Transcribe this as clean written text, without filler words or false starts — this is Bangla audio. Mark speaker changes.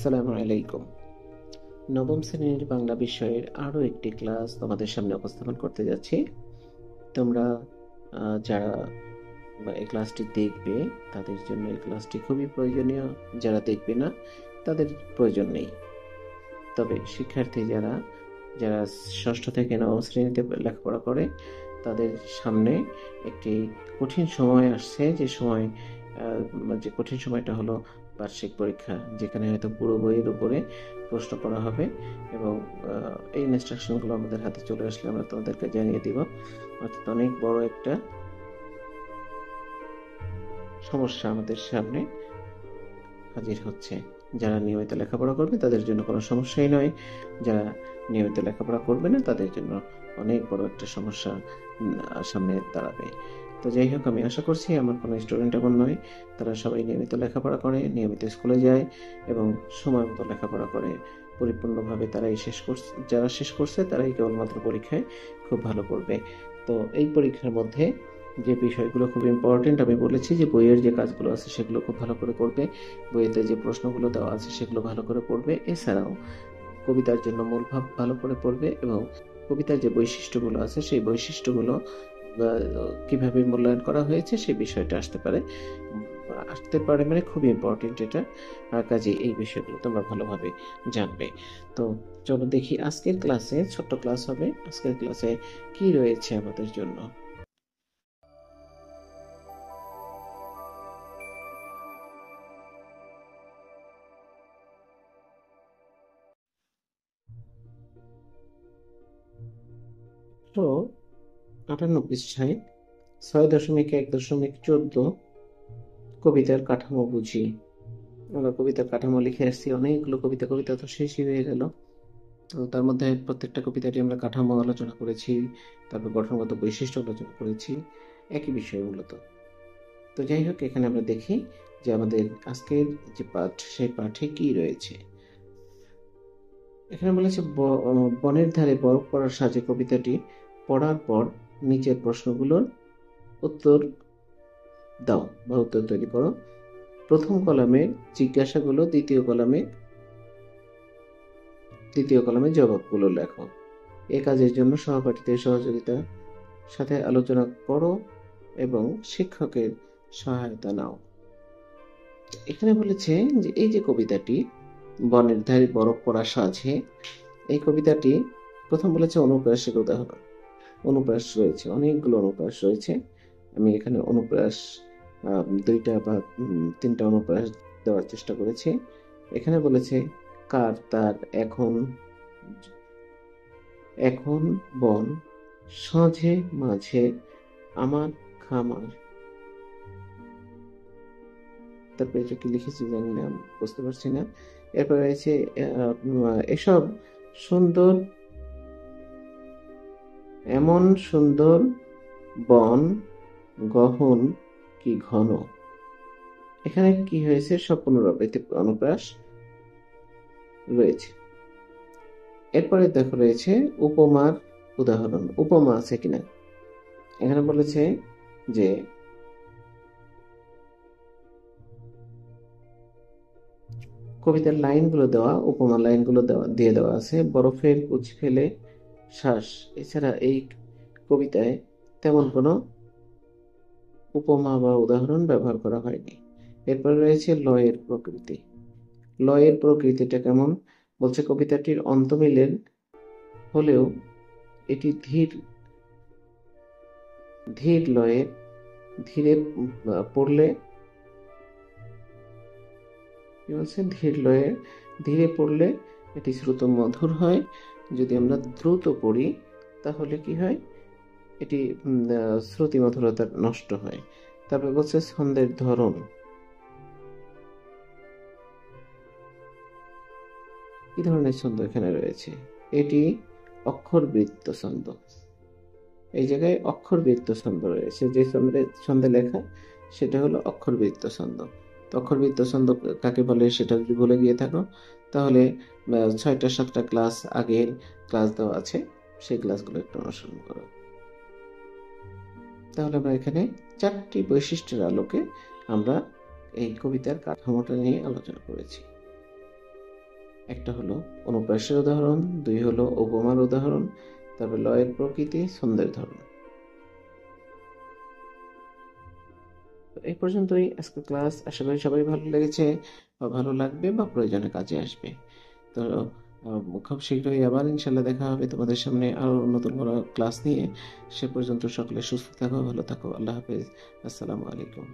Speaker 1: আসসালামু আলাইকুম। নবম শ্রেণীর বাংলা বিষয়ের আরও একটি ক্লাস তোমাদের সামনে উপস্থাপন করতে যাচ্ছি। তোমরা যারা এই ক্লাসটি দেখবে তাদের জন্য এই ক্লাসটি খুবই প্রয়োজনীয়, যারা দেখবে না তাদের প্রয়োজন নেই। তবে শিক্ষার্থী যারা যারা ষষ্ঠ থেকে নবম শ্রেণীতে লেখাপড়া করে তাদের সামনে একটি কঠিন সময় আসছে, যে কঠিন সময়টা হলো বার্ষিক পরীক্ষা, যেখানে হয়তো পুরো বইয়ের উপরে প্রশ্ন করা হবে এবং এই ইনস্ট্রাকশনগুলো আমাদের হাতে চলে আসলে আমরা তোমাদেরকে জানিয়ে দিব। অর্থাৎ অনেক বড় একটা সমস্যা আমাদের সামনে হাজির হচ্ছে। যারা নিয়মিত লেখাপড়া করবে তাদের জন্য কোনো সমস্যাই নয়, যারা নিয়মিত লেখাপড়া করবে না তাদের জন্য অনেক বড় একটা সমস্যা সামনে দাঁড়াবে। তো যাই হোক, আমি আশা করছি আমার কোনো স্টুডেন্ট এমন নয়, তারা সবাই নিয়মিত লেখাপড়া করে, নিয়মিত স্কুলে যায় এবং সময় মতো লেখাপড়া করে পরিপূর্ণভাবে তারাই যারা শেষ করছে তারাই কেবলমাত্র পরীক্ষায় খুব ভালো করবে। তো এই পরীক্ষার মধ্যে যে বিষয়গুলো খুব ইম্পর্টেন্ট, আমি বলেছি যে বইয়ের যে কাজগুলো আছে সেগুলো খুব ভালো করে করবে, বইয়েতে যে প্রশ্নগুলো দেওয়া আছে সেগুলো ভালো করে পড়বে। এছাড়াও কবিতার জন্য মূল ভাব ভালো করে পড়বে এবং কবিতার যে বৈশিষ্ট্যগুলো আছে সেই বৈশিষ্ট্যগুলো কিভাবে মূল্যায়ন করা হয়েছে সেই বিষয়টা আসতে পারে মানে খুবই ইম্পর্টেন্ট এটা। কাজে এই বিষয়গুলো তোমরা ভালোভাবে জানবে। তো চলো দেখি আজকের ক্লাসে, ছোট্ট ক্লাস হবে, আজকের ক্লাসে কি রয়েছে আমাদের জন্য। তো 58 পৃষ্ঠায় 6.1.14 কবিতার কাঠামো বুঝি। আমরা কবিতার কাঠামো লিখে আসছি, অনেকগুলো কবিতা তো শেষই হয়ে গেল। তো তার মধ্যে প্রত্যেকটা কবিতাটি আমরা কাঠামো আলোচনা করেছি, তারপর গঠনগত বৈশিষ্ট্য আলোচনা করেছি, একই বিষয় মূলত। তো যাই হোক, এখানে আমরা দেখি যে আমাদের আজকের যে পাঠ সেই পাঠে কি রয়েছে। এখানে বলেছে বনের ধারে বরফ পড়ার সাজে কবিতাটি পড়ার পর নিচের প্রশ্নগুলোর উত্তর দাও বা উত্তর তৈরি করো। প্রথম কলামে জিজ্ঞাসাগুলো, দ্বিতীয় কলামে জবাবগুলো লেখো। এ কাজের জন্য সহপাঠীদের সহযোগিতার সাথে আলোচনা করো এবং শিক্ষকের সহায়তা নাও। এখানে বলেছে যে এই যে কবিতাটি বনের ধারে বরফ পড়া সাজে, এই কবিতাটি প্রথম বলেছে অনুপ্রাসের উদাহরণ। অনুপ্রাস রয়েছে, অনেকগুলো অনুপ্রাস রয়েছে। আমি এখানে অনুপ্রাস 2টা বা 3টা অনুপ্রাস দেওয়ার চেষ্টা করেছি। এখানে বলেছে কার, তার, এখন বন, সাঁঝে মাঝে, আমার খামার। তারপরে এটা কি লিখেছি জানি না, বুঝতে পারছি না। এরপর রয়েছে এসব সুন্দর, এমন সুন্দর বন গহন কি ঘন। এখানে কি হয়েছে, সব পুনরাবৃত্তি অনুপ্রাস রয়েছে। এরপরে দেখো রয়েছে উপমার উদাহরণ, উপমা আছে কিনা। এখানে বলেছে যে কবিতার লাইনগুলো দেওয়া, উপমা লাইনগুলো দিয়ে দেওয়া আছে। বরফের কুচি ফেলে শ্বাস, এছাড়া এই কবিতায় তেমন কোনো উপমা বা উদাহরণ ব্যবহার করা হয়নি। এরপরে রয়েছে লয়ের প্রকৃতি। লয়ের প্রকৃতিটা কেমন, বলছে কবিতাটির অন্তমিলের হলেও এটি ধীর লয়ে, ধীরে পড়লে কি বলছে, ধীরে পড়লে এটি শ্রুত মধুর হয়, যদি আমরা দ্রুত পড়ি তাহলে কি হয়, এটি শ্রুতি মধুরতা নষ্ট হয়। তারপর বলছে ছন্দের ধরন, কি ধরনের ছন্দ এখানে রয়েছে, এটি অক্ষরবৃত্ত ছন্দ। এই জায়গায় অক্ষরবৃত্ত ছন্দ রয়েছে, যে ছন্দে লেখা সেটা হলো অক্ষরবৃত্ত ছন্দ। তো অক্ষরবৃত্ত ছন্দ কাকে বলে সেটা যদি ভুলে গিয়ে থাকো তাহলে 6টা-7টা ক্লাস আগের ক্লাস দেওয়া আছে, সেই ক্লাসগুলো একটু অনুসরণ করো। তাহলে আমরা এখানে 4টি বৈশিষ্ট্যের আলোকে আমরা এই কবিতার কাঠামোটা নিয়ে আলোচনা করেছি। একটা হলো অনুপ্রাসের উদাহরণ, 2 হলো উপমার উদাহরণ, তারপর লয়ের প্রকৃতি, ছন্দের ধরন। তো এই পর্যন্তই আজকের ক্লাস। আশা করি সবাই ভালো লেগেছে বা ভালো লাগবে বা প্রয়োজনে কাজে আসবে। তো খুব শীঘ্রই আবার ইনশাল্লাহ দেখা হবে তোমাদের সামনে আরও নতুন কোনো ক্লাস নিয়ে। সে পর্যন্ত সকলে সুস্থ থাকো, ভালো থাকো। আল্লাহ হাফেজ। আসসালামু আলাইকুম।